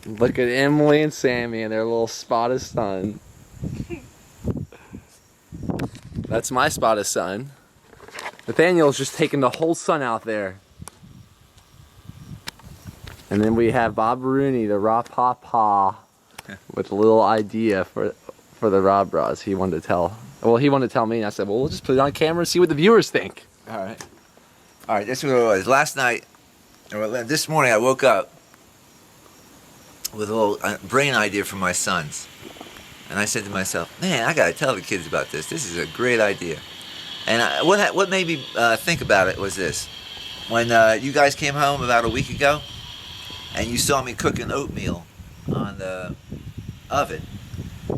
Look at Emily and Sammy and their little spotted sun. That's my spotted sun. Nathaniel's just taking the whole sun out there. And then we have Bob Rooney, the raw papa, with a little idea for the RawBrahs he wanted to tell. Well, he wanted to tell me, and I said, well, we'll just put it on camera and see what the viewers think. All right, this is what it was. Last night, or this morning, I woke up with a little brain idea from my sons. And I said to myself, man, I got to tell the kids about this. This is a great idea. And what made me think about it was this. When you guys came home about a week ago, and you saw me cooking oatmeal on the oven,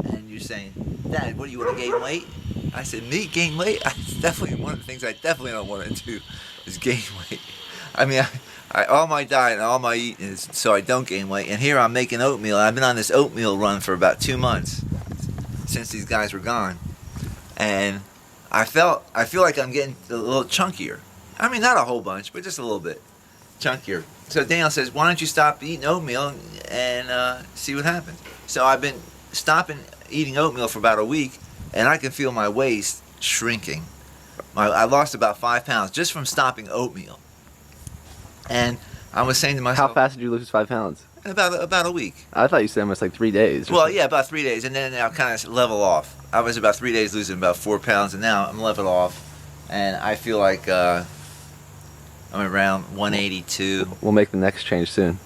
and you're saying, Dad, what do you want to gain weight? I said, me gain weight? It's definitely one of the things I definitely don't want to do is gain weight. I mean, all my diet and all my eating is so I don't gain weight. And here I'm making oatmeal. I've been on this oatmeal run for about 2 months since these guys were gone, and I feel like I'm getting a little chunkier. I mean, not a whole bunch, but just a little bit chunkier. So Daniel says, why don't you stop eating oatmeal and see what happens? So I've been stopping eating oatmeal for about a week, and I can feel my waist shrinking. I lost about 5 pounds just from stopping oatmeal. And I was saying to myself, how fast did you lose 5 pounds? About a week. I thought you said almost like 3 days. Well, yeah, about 3 days, and then I'll kind of level off. I was about 3 days losing about 4 pounds, and now I'm level off, and I feel like I'm around 182. We'll make the next change soon.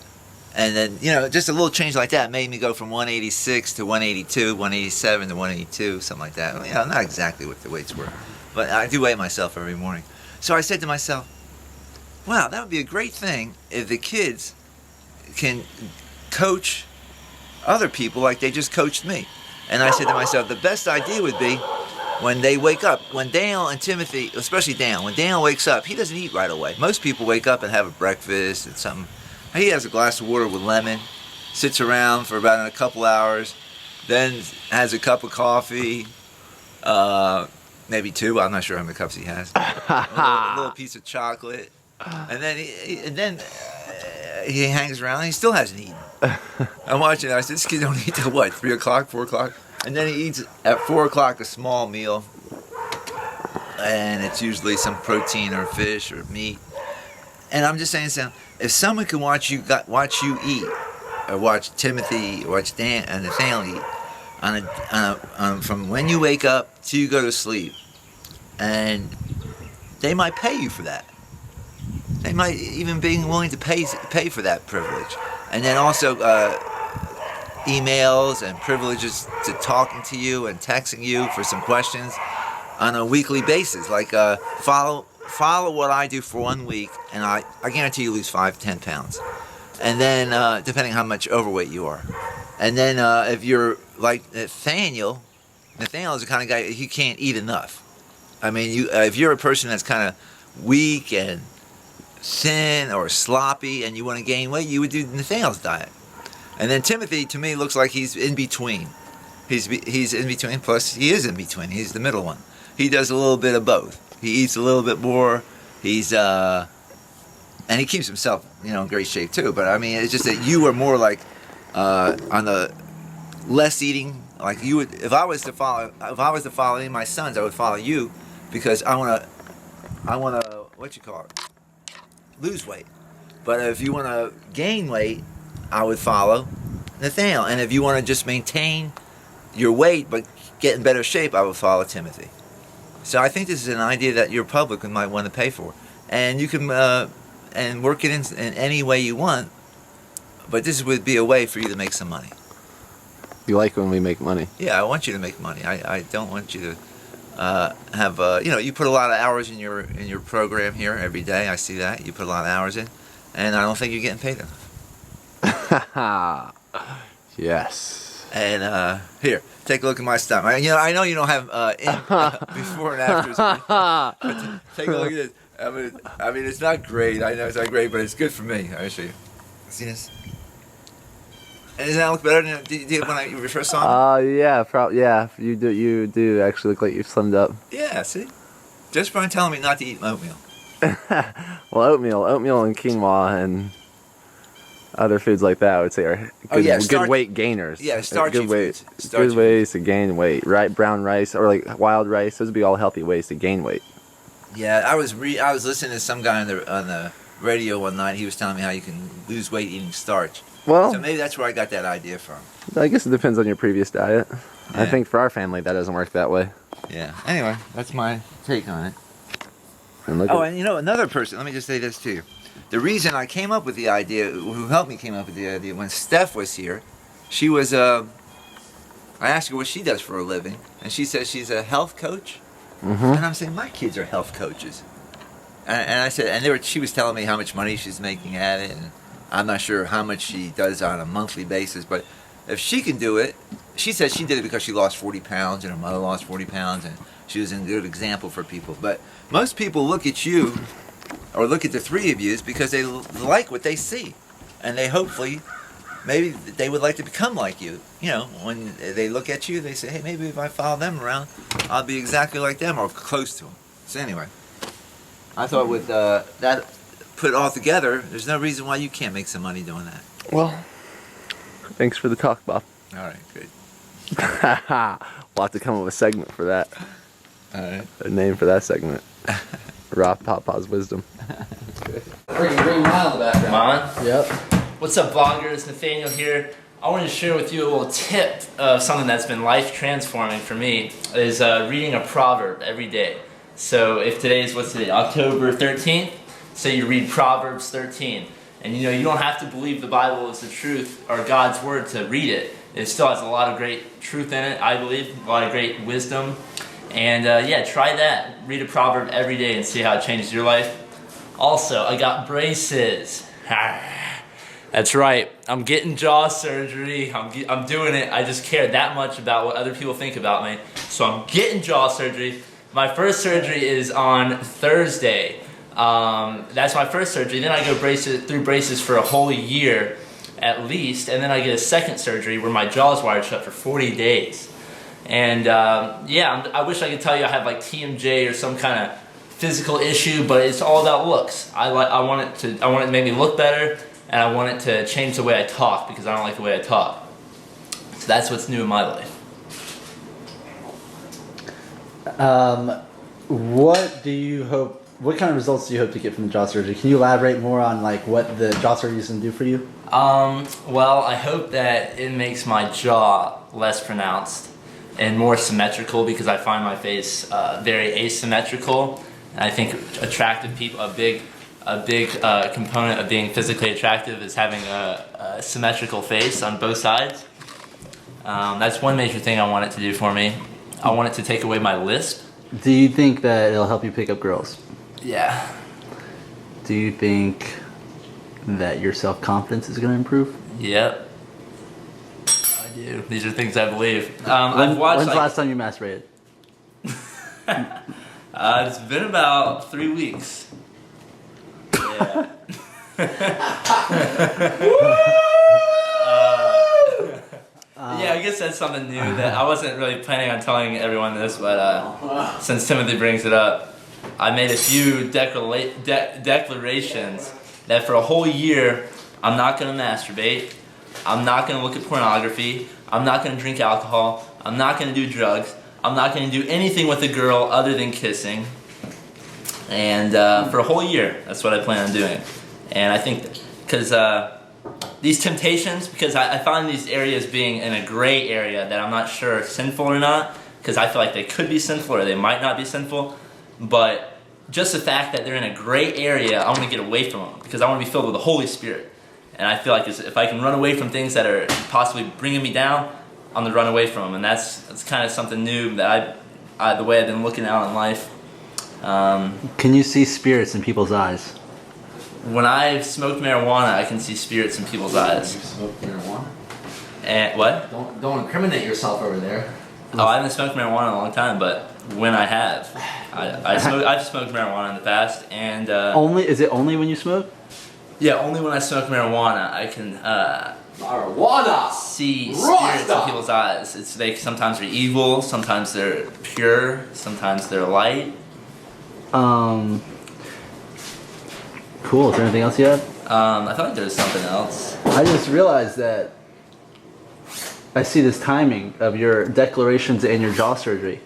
And then, you know, just a little change like that made me go from 186 to 182, 187 to 182, something like that. You know, not exactly what the weights were, but I do weigh myself every morning. So I said to myself, wow, that would be a great thing if the kids can coach other people like they just coached me. And I said to myself, the best idea would be when they wake up, when Daniel and Timothy, especially Daniel, when Daniel wakes up, he doesn't eat right away. Most people wake up and have a breakfast and something. He has a glass of water with lemon, sits around for about a couple hours, then has a cup of coffee, maybe 2, I'm not sure how many cups he has, a little piece of chocolate, and then he hangs around and he still hasn't eaten. I'm watching it, I said, this kid don't eat till what, 3 o'clock, 4 o'clock? And then he eats at 4 o'clock a small meal, and it's usually some protein or fish or meat. And I'm just saying, if someone can watch you eat, or watch Timothy, or watch Dan and Nathaniel eat, from when you wake up till you go to sleep, and they might pay you for that. They might even be willing to pay for that privilege. And then also emails and privileges to talking to you and texting you for some questions on a weekly basis. Like follow what I do for 1 week, and I guarantee you lose 5-10 pounds. And then depending how much overweight you are. And then if you're like Nathaniel is the kind of guy, he can't eat enough. I mean, if you're a person that's kind of weak and thin or sloppy and you want to gain weight, you would do Nathaniel's diet. And then Timothy, to me, looks like he's in between. He's in between, plus he is in between. He's the middle one. He does a little bit of both. He eats a little bit more. And he keeps himself, in great shape too. But I mean, it's just that you are more like on the less eating. Like you would, if I was to follow any of my sons, I would follow you, because I wanna lose weight. But if you want to gain weight, I would follow Nathaniel. And if you want to just maintain your weight but get in better shape, I would follow Timothy. So I think this is an idea that your public might want to pay for. And you can and work it in any way you want, but this would be a way for you to make some money. You like when we make money? Yeah, I want you to make money. I don't want you to have you put a lot of hours in your program here every day. I see that you put a lot of hours in, and I don't think you're getting paid enough. Yes. And here, take a look at my stuff. I know you don't have before and afters. But take a look at this. I mean, it's not great. I know it's not great, but it's good for me. I'll show you. See this? And doesn't that look better than did when I first saw it? Yeah, yeah. You do actually look like you've slimmed up. Yeah, see? Just by telling me not to eat oatmeal. Well, oatmeal and quinoa and Other foods like that, I would say, are good weight gainers. Yeah, starchy good foods. Good ways to gain weight. Right, brown rice or like wild rice. Those would be all healthy ways to gain weight. Yeah, I was listening to some guy on the radio one night. He was telling me how you can lose weight eating starch. Well, so maybe that's where I got that idea from. I guess it depends on your previous diet. Yeah. I think for our family that doesn't work that way. Yeah. Anyway, that's my take on it. And And you know, another person. Let me just say this to you. The reason I came up with the idea, who helped me came up with the idea, when Steph was here, she was I asked her what she does for a living, and she says she's a health coach. Mm-hmm. And I'm saying, my kids are health coaches. And I said, and she was telling me how much money she's making at it, and I'm not sure how much she does on a monthly basis, but if she can do it, she said she did it because she lost 40 pounds, and her mother lost 40 pounds, and she was a good example for people. But most people look at you, or look at the three of you, because they like what they see. And they hopefully, maybe they would like to become like you. You know, when they look at you, they say, hey, maybe if I follow them around, I'll be exactly like them or close to them. So anyway, I thought with that put it all together, there's no reason why you can't make some money doing that. Well, thanks for the talk, Bob. All right, good. We'll have to come up with a segment for that. All right. A name for that segment. Raw Papa's wisdom. Freaking Green Mile in the background. Mine? Yep. What's up, vloggers? Nathaniel here. I wanted to share with you a little tip of something that's been life transforming for me, is reading a proverb every day. So if today's, what's today, October 13th, so you read Proverbs 13. And you know, you don't have to believe the Bible is the truth or God's word to read it. It still has a lot of great truth in it, I believe, a lot of great wisdom. And yeah, try that. Read a proverb every day and see how it changes your life. Also, I got braces. That's right. I'm getting jaw surgery. I'm doing it. I just care that much about what other people think about me. So I'm getting jaw surgery. My first surgery is on Thursday. That's my first surgery. Then I go through braces for a whole year at least. And then I get a second surgery where my jaw is wired shut for 40 days. And yeah, I wish I could tell you I have like TMJ or some kind of physical issue, but it's all about looks. I want it to make me look better, and I want it to change the way I talk because I don't like the way I talk. So that's what's new in my life. What kind of results do you hope to get from the jaw surgery? Can you elaborate more on like what the jaw surgery is going to do for you? Well, I hope that it makes my jaw less pronounced and more symmetrical because I find my face very asymmetrical. And I think attractive people, a big component of being physically attractive is having a symmetrical face on both sides. That's one major thing I want it to do for me. I want it to take away my lisp. Do you think that it'll help you pick up girls? Yeah. Do you think that your self-confidence is going to improve? Yep. I do. These are things I believe. When's the last time you masturbated? It's been about 3 weeks. Yeah. Yeah, I guess that's something new that I wasn't really planning on telling everyone this, but since Timothy brings it up, I made a few declarations that for a whole year, I'm not going to masturbate, I'm not going to look at pornography, I'm not going to drink alcohol, I'm not going to do drugs, I'm not going to do anything with a girl other than kissing. And for a whole year, that's what I plan on doing. And I think, because these temptations, because I find these areas being in a gray area that I'm not sure if sinful or not, because I feel like they could be sinful or they might not be sinful, but just the fact that they're in a gray area, I want to get away from them, because I want to be filled with the Holy Spirit. And I feel like if I can run away from things that are possibly bringing me down, I'm going to run away from them. And that's kind of something new that the way I've been looking out in life. Can you see spirits in people's eyes? When I smoke marijuana, I can see spirits in people's eyes. You smoke marijuana? And what? Don't incriminate yourself over there. Oh, I haven't smoked marijuana in a long time, but when I have, I've smoked marijuana in the past, and Is it only when you smoke? yeah, only when I smoke marijuana I can Marijuana. see spirits in people's eyes. They sometimes are evil, sometimes they're pure, sometimes they're light. Cool. Is there anything else you have? I thought there was something else. I just realized that I see this timing of your declarations and your jaw surgery.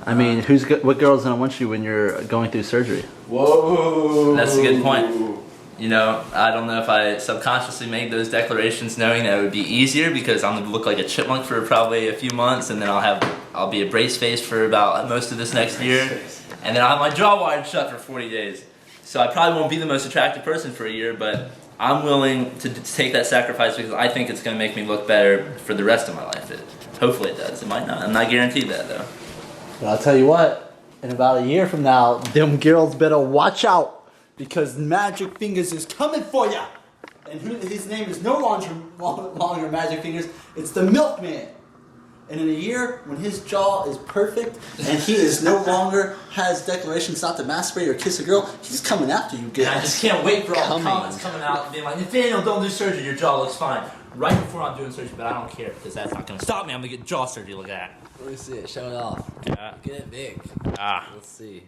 I mean, what girl's gonna want you when you're going through surgery? Whoa. That's a good point. You know, I don't know if I subconsciously made those declarations knowing that it would be easier because I'm gonna look like a chipmunk for probably a few months, and then I'll be a brace face for about most of this next year, and then I'll have my jaw wired shut for 40 days. So I probably won't be the most attractive person for a year, but I'm willing to take that sacrifice because I think it's gonna make me look better for the rest of my life. Hopefully it does. It might not. I'm not guaranteed that though. But I'll tell you what, in about a year from now, them girls better watch out because Magic Fingers is coming for ya. And his name is no longer Magic Fingers, it's the Milkman. And in a year, when his jaw is perfect and he is no longer has declarations not to masturbate or kiss a girl, he's coming after you guys. I just can't wait for all the comments coming out and being like, Nathaniel, don't do surgery, your jaw looks fine. Right before I'm doing surgery, but I don't care because that's not going to stop me. I'm going to get jaw surgery, look at that. Let me see it. Show it off. Yeah. Get it big. Ah. Let's see.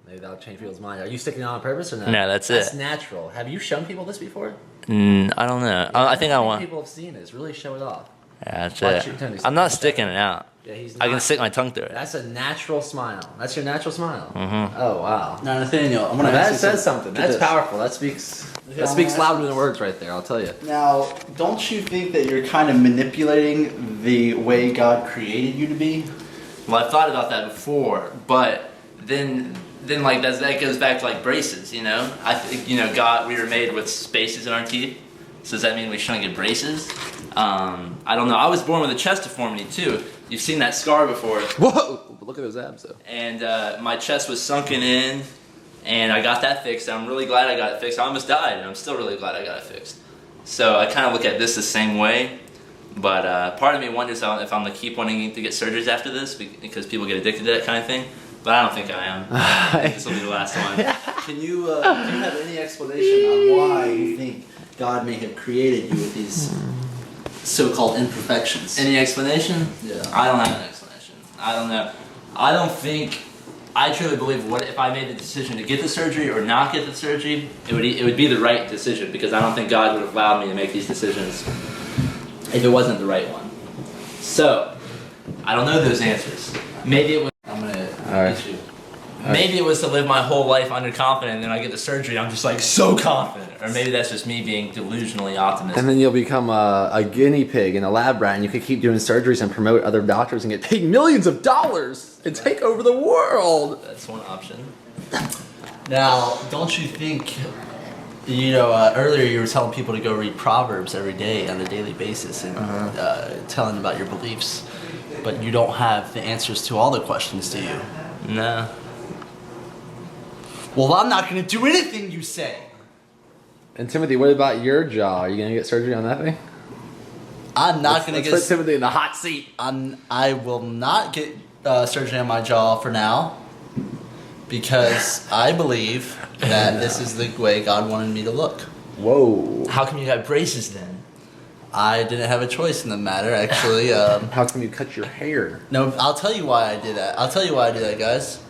Maybe that'll change people's mind. Are you sticking it on purpose or not? No, that's That's it. natural. Have you shown people this before? I don't know. I think I want. People have seen this. Really show it off. Yeah, that's Watch it. your tongue. I'm not sticking it out. Yeah, he's I can not. stick my tongue through it. That's a natural smile. That's your natural smile. Mm-hmm. Oh wow. Now Nathaniel, I'm gonna Now, ask that you says something. Get That's this. powerful. That speaks. Yeah, That speaks I'm gonna louder than words right there. I'll tell you. Now, don't you think that you're kind of manipulating the way God created you to be? Well, I've thought about that before, but then like that goes back to like braces. You know, I think God, we were made with spaces in our teeth. So does that mean we shouldn't get braces? I don't know. I was born with a chest deformity too. You've seen that scar before. Whoa! Look at those abs though. And my chest was sunken in, and I got that fixed. I'm really glad I got it fixed. I almost died, and I'm still really glad I got it fixed. So I kind of look at this the same way, but part of me wonders if I'm going to keep wanting to get surgeries after this because people get addicted to that kind of thing. But I don't think I am. I think this will be the last one. Can you do you have any explanation on why you think God may have created you with these so-called imperfections? Any explanation? Yeah. I don't have an explanation. I don't know. I don't think. I truly believe what if I made the decision to get the surgery or not get the surgery, it would be the right decision because I don't think God would have allowed me to make these decisions if it wasn't the right one. So I don't know those answers. Maybe it was. I'm gonna right. get you. Maybe it was to live my whole life underconfident, and then I get the surgery, I'm just like so confident. Or maybe that's just me being delusionally optimistic. And then you'll become a guinea pig in a lab rat, and you could keep doing surgeries and promote other doctors and get paid millions of dollars and take over the world. That's one option. Now, don't you think, earlier you were telling people to go read Proverbs every day on a daily basis and telling about your beliefs, but you don't have the answers to all the questions, do you? No. Well, I'm not going to do anything you say. And Timothy, what about your jaw? Are you gonna get surgery on that thing? I'm not going to Let's get... put Timothy in the hot seat. I will not get surgery on my jaw for now because I believe that this is the way God wanted me to look. Whoa. How come you got braces then? I didn't have a choice in the matter, actually. How come you cut your hair? No, I'll tell you why I did that. I'll tell you why I did that, guys.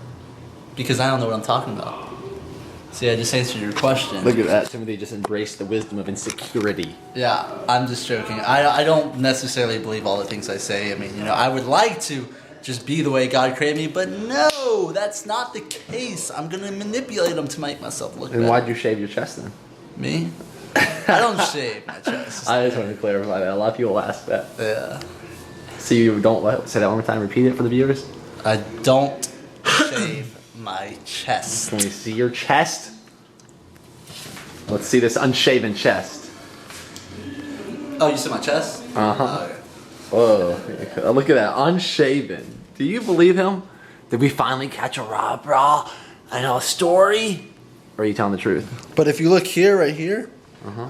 Because I don't know what I'm talking about. See, I just answered your question. Look at that. Timothy just embraced the wisdom of insecurity. Yeah, I'm just joking. I don't necessarily believe all the things I say. I mean, I would like to just be the way God created me, but no, that's not the case. I'm going to manipulate them to make myself look better. And why'd you shave your chest then? Me? I don't shave my chest. I just wanted to clarify that. A lot of people ask that. Yeah. So you don't say that one more time? Repeat it for the viewers? I don't shave my chest. Can we see your chest? Let's see this unshaven chest. Oh, you said my chest? Uh-huh. Okay. Whoa. Look at that. Unshaven. Do you believe him? Did we finally catch a RawBrah? I know a story? Or are you telling the truth? But if you look here, right here,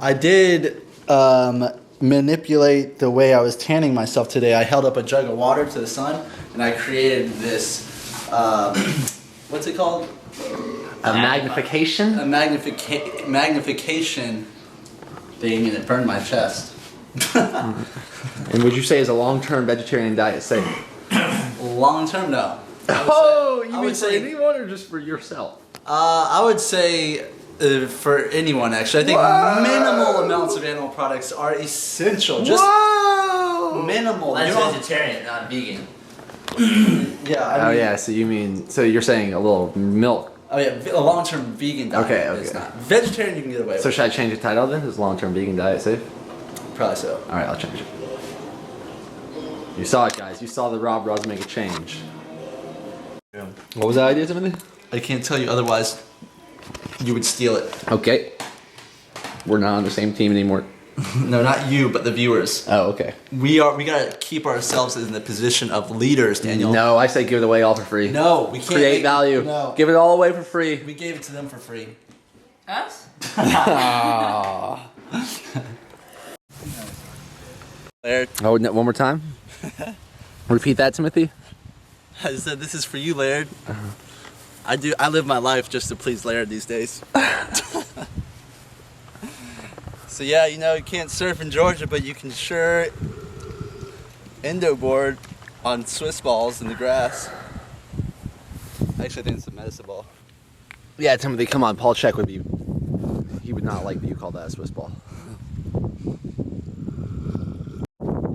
I did manipulate the way I was tanning myself today. I held up a jug of water to the sun, and I created this, what's it called? A magnification? A magnification thing, and it burned my chest. And would you say is a long-term vegetarian diet safe? Long term, no. Oh, you I mean would for say- anyone or just for yourself? I would say For anyone, actually. I think minimal amounts of animal products are essential. Just minimal. Mine's vegetarian, not vegan. Yeah. Yeah. So you mean, so you're saying a little milk? Oh yeah, a long-term vegan diet. Okay. Is not. Vegetarian you can get away with. So should I change the title then? Is long-term vegan diet safe? Probably so. All right, I'll change it. You saw it, guys. You saw the RawBrahs make a change. What was that idea, Timothy? I can't tell you, otherwise you would steal it. Okay. We're not on the same team anymore. No, not you, but the viewers. Oh, okay. We gotta keep ourselves in the position of leaders, Daniel. No, I say give it away all for free. No, we can't. Create value. No. Give it all away for free. We gave it to them for free. Us? Laird, Oh, no, one more time. Repeat that, Timothy. I said this is for you, Laird. I live my life just to please Laird these days. So yeah, you know, you can't surf in Georgia, but you can sure endo board on Swiss balls in the grass. Actually, I think it's a medicine ball. Yeah, Timothy, come on. Paul Check would be. He would not like that you call that a Swiss ball.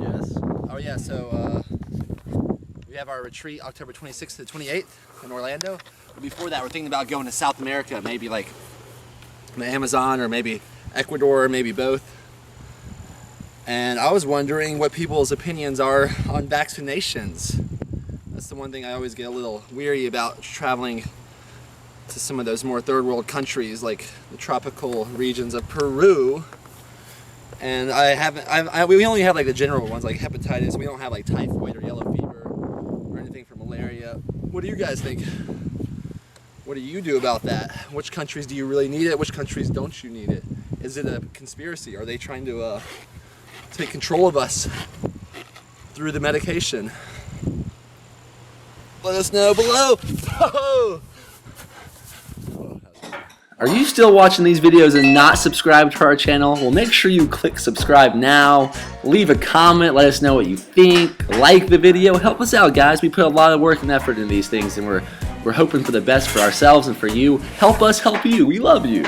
Yes. Oh yeah. So we have our retreat October 26th to the 28th in Orlando. But before that, we're thinking about going to South America, maybe like the Amazon or maybe Ecuador, or maybe both. And I was wondering what people's opinions are on vaccinations. That's the one thing I always get a little weary about traveling to some of those more third world countries like the tropical regions of Peru. And we only have like the general ones like hepatitis. We don't have like typhoid or yellow fever or anything for malaria. What do you guys think? What do you do about that? Which countries do you really need it? Which countries don't you need it? Is it a conspiracy? Are they trying to take control of us through the medication? Let us know below. Are you still watching these videos and not subscribed to our channel? Well, make sure you click subscribe now. Leave a comment. Let us know what you think. Like the video. Help us out, guys. We put a lot of work and effort in these things, and we're hoping for the best for ourselves and for you. Help us help you. We love you.